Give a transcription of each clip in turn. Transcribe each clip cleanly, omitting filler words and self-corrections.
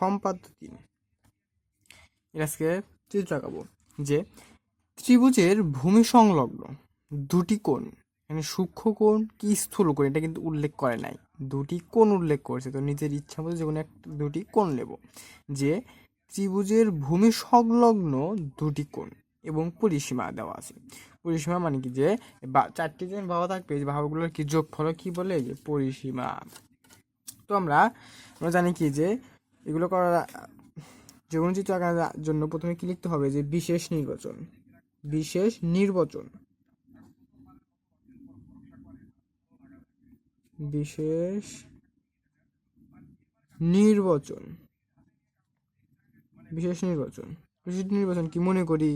সম্পাদ্য 3 এর আজকে চিত্র আঁকাবো যে ত্রিভুজের ভূমি সংলগ্ন দুটি কোণ, মানে সূক্ষ্ম কোণ কি স্থূল কোণ এটা কিন্তু উল্লেখ করে নাই, দুটি কোণ উল্লেখ করেছে। তো নিজের ইচ্ছা মতো যে কোনো দুটি কোণ নেব। যে ত্রিভুজের ভূমি সংলগ্ন দুটি কোণ এবং পরিসীমা দেওয়া আছে। পরিসীমা মানে কি, যে চারটি যে ভাব থাকবে, এই ভাবগুলোর কি যোগফল কি বলে, যে পরিসীমা। তো আমরা জানি কি, যে এগুলো করার যে কোনো চিত্র আঁকার জন্য প্রথমে কি লিখতে হবে, যে বিশেষ নির্বাচন। বিশেষ নির্বাচন, বিশেষ নির্বাচন, বিশেষ নির্বাচন। বিশেষ নির্বাচন কি মনে করি,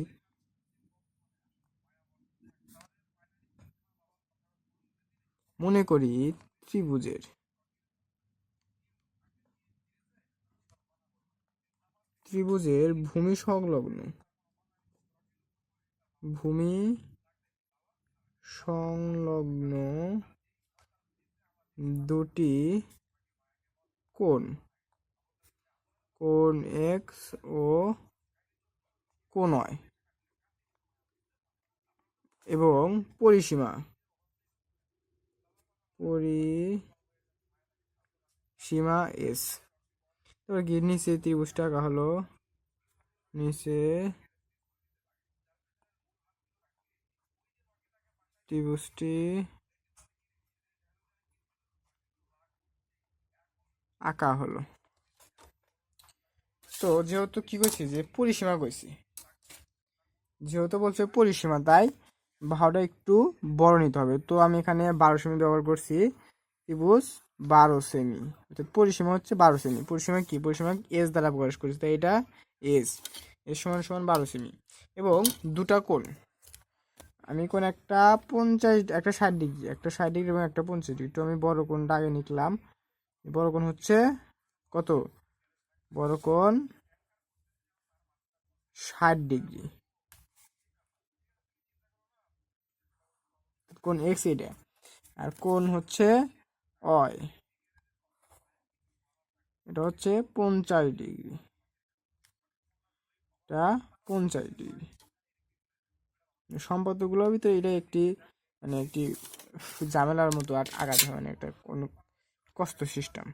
ত্রিভুজের ভূমি সংলগ্ন দুটি কোণ, কোণ এক্স ও কোণ ওয়াই, এবং পরিসীমা এস। এবার কি নিচে ত্রিভুজটা আঁকা হলো, নিচে ত্রিভুজটি আঁকা হলো। তো যেহেতু কি করছি, যে পরিসীমা করছি, যেহেতু বলছে পরিসীমা, তাই বাহুটা একটু বড় নিতে হবে। তো আমি এখানে 12 সেমি ব্যবহার করছি। ত্রিভুজ 12 সেমি, পরিসীমা হচ্ছে 12 সেমি। পরিসীমা কি, পরিসীমা এস দ্বারা প্রকাশ করেছি, তাই এটা এস সমান সমান 12 সেমি। এবং দুটা কোণ, আমি কোণ একটা 50, একটা 60 ডিগ্রি, একটা 60 ডিগ্রি এবং একটা 50 ডিগ্রি। তো আমি বড় কোণটা আগে নিলাম। বড় কোণ হচ্ছে কত, বড় কোণ 60 ডিগ্রি, কোণ এক্স এটা। আর কোণ হচ্ছে ওয়াই, এটা হচ্ছে 50 ডিগ্রি, এটা 50 ডিগ্রি। সম্পর্কগুলোর ভিতরে এটা একটি মানে একটি ঝামেলার মতো আঘাত হয়, মানে একটা কোনো কষ্ট সিস্টেম।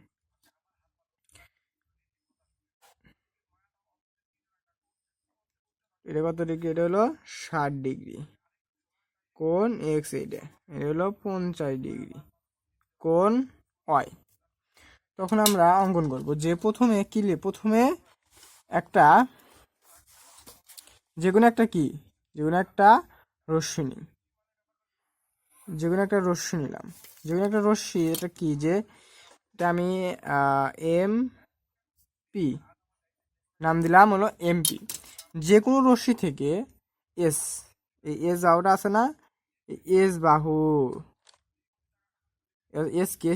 এটা কত ডিগ্রি, এটা হলো 60 ডিগ্রি, কোণ এক্স এটা হলো 50 ডিগ্রি, কোণ ওয়াই। তখন আমরা অঙ্কন করব, যে প্রথমে একটা যে কোনো একটা রশ্মি নিই, যে কোনো একটা রশ্মি নিলাম। যে কোনো একটা রশ্মি, এটা কি, যে এটা আমি এম পি নাম দিলাম হলো এমপি। যে কোনো রশ্মি থেকে এস, এই এস বাহুটা আছে না, এস বাহু, এস কে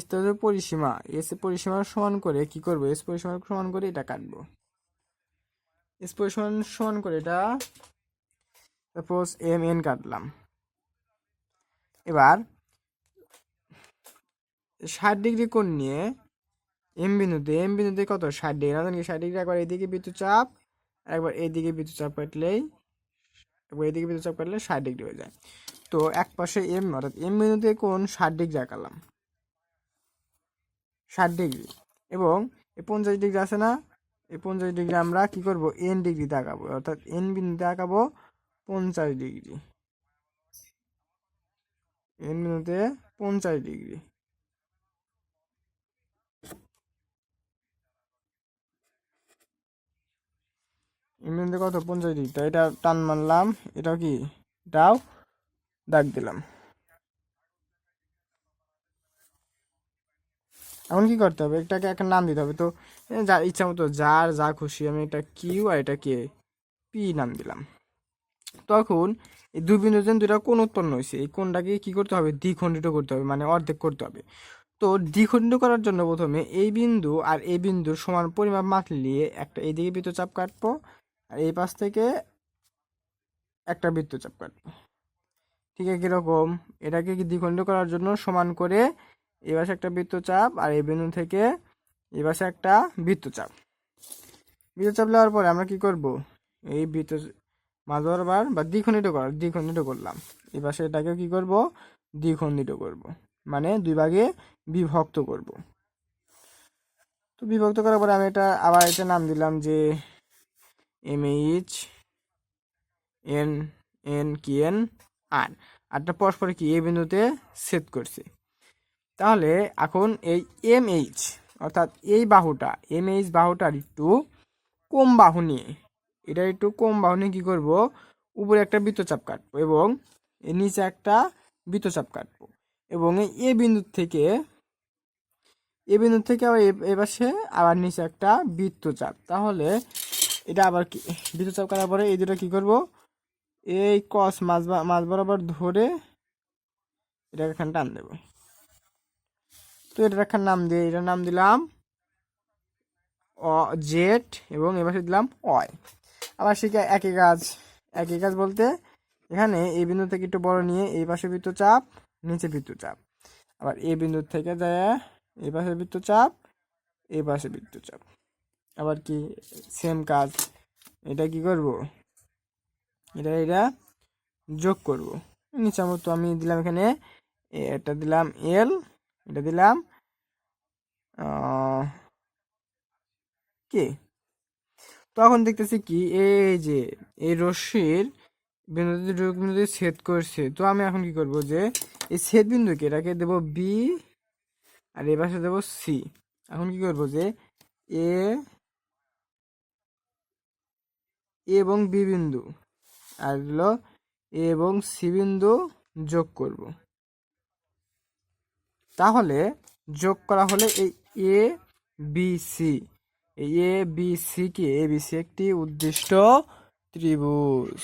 পরিসীমা, এস পরিসীমা সমান করে কি করব, এস পরিসীমা সমান করে এটা কাটবো। এস পরিসীমা সমান করে এটা সাপোজ এম এন কাটলাম। এবার 60 ডিগ্রি কোণ নিয়ে এম বিন্দুতে কত, 60 ডিগ্রি, না 60 ডিগ্রি। একবার এইদিকে বিদ্যুৎ চাপ, একবার এইদিকে বিদ্যুৎ চাপ কাটলেই, একবার এইদিকে বিদ্যুৎ চাপ কাটলে 60 ডিগ্রি হয়ে যায়। তো এক পাশে এম, অর্থাৎ এম বিন্দুতে কোণ 60 ডিগ্রি আঁকালাম, 60 ডিগ্রি। এবং এই 50 ডিগ্রি আছে না, এই 50 ডিগ্রি আমরা কি করব, এন ডিগ্রিতে আঁকাবো, অর্থাৎ এন বিন্দুতে আঁকাবো 50 ডিগ্রি, এন বিন্দুতে 50 ডিগ্রি। এন বিন্দুতে কত, 50 ডিগ্রি, তো এটা টান মারলাম, এটাও কি, এটাও দাগ দিলাম। এখন কি করতে হবে, এটাকে একটা নাম দিতে হবে। তো যার ইচ্ছা মতো, যার যা খুশি, আমি এটা কিউ আর এটা কে পি নাম দিলাম। তখন এই দুই বিন্দুতে দুইটা কোণ উৎপন্ন হয়েছে, এই কোণটাকে কি করতে হবে, দ্বিখণ্ডিত করতে হবে, মানে অর্ধেক করতে হবে। তো দ্বিখণ্ডিত করার জন্য প্রথমে এই বিন্দু আর এই বিন্দুর সমান পরিমাপ মাপ নিয়ে একটা এইদিকে বৃত্তচাপ কাটবো, আর এই পাশ থেকে একটা বৃত্তচাপ কাটবো। ঠিক আছে, কিরকম, এটাকে কি দ্বিখণ্ডিত করার জন্য সমান করে এই পাশে একটা বৃত্তচাপ, আর এই বিন্দু থেকে এই পাশে একটা বৃত্তচাপ। বৃত্ত চাপ দেওয়ার পরে আমরা কি করব, এই বৃত্ত মাঝ বরাবর বা দ্বিখণ্ডিত করলাম। এবার সেটাকেও কি করব, দ্বিখণ্ডিত করব, মানে দুই ভাগে বিভক্ত করব। তো বিভক্ত করার পরে আমি এটা আবার এটা নাম দিলাম যে MH এন এন কি এন আর আরটা পরস্পর কি এই বিন্দুতে ছেদ করছে। তাহলে এখন এই MH অর্থাৎ এই বাহুটা MH বাহুটার একটু কম বাহু নিয়ে কি করব, উপরে একটা বৃত্তচাপ কাটবো এবং এর নিচে একটা বৃত্তচাপ কাটবো এবং এই বিন্দু থেকে আবার এপাশে আবার নিচে একটা বৃত্তচাপ। তাহলে এটা আবার কি বৃত্তচাপ কাটার পরে এই দুটো কি করব, এই কস মাঝ বরাবর ধরে এটাকে এখানে টান দেবো। তো এটার একটা নাম দিয়ে এটার নাম দিলাম জেড এবং এবার দিলাম অয়। আবার শিখে একই কাজ বলতে এখানে এই বিন্দু থেকে একটু বড় নিয়ে এই পাশে বৃত্তচাপ, নিচে বৃত্তচাপ, আবার এই বিন্দু থেকে যায় এই পাশে বৃত্তচাপ, এই পাশে বৃত্তচাপ। আবার কি সেম কাজ, এটা কি করব, এটা যোগ করব। নিচে মতো আমি দিলাম এখানে এটা দিলাম এল, এটা দিলাম কে। তখন দেখতেছি কি এই যে এই রশ্মির বিন্দুতে ছেদ করছে। তো আমি এখন কি করব যে এই ছেদ বিন্দুকে এটাকে দেব বি আর এই পাশে দেব সি। এখন কি করব যে এ এবং বি বিন্দু আর হলো এ এবং সি বিন্দু যোগ করব। তাহলে যোগ করা হলে এই এ বি সি, এই এ বি সি একটি উদ্দিষ্ট ত্রিভুজ।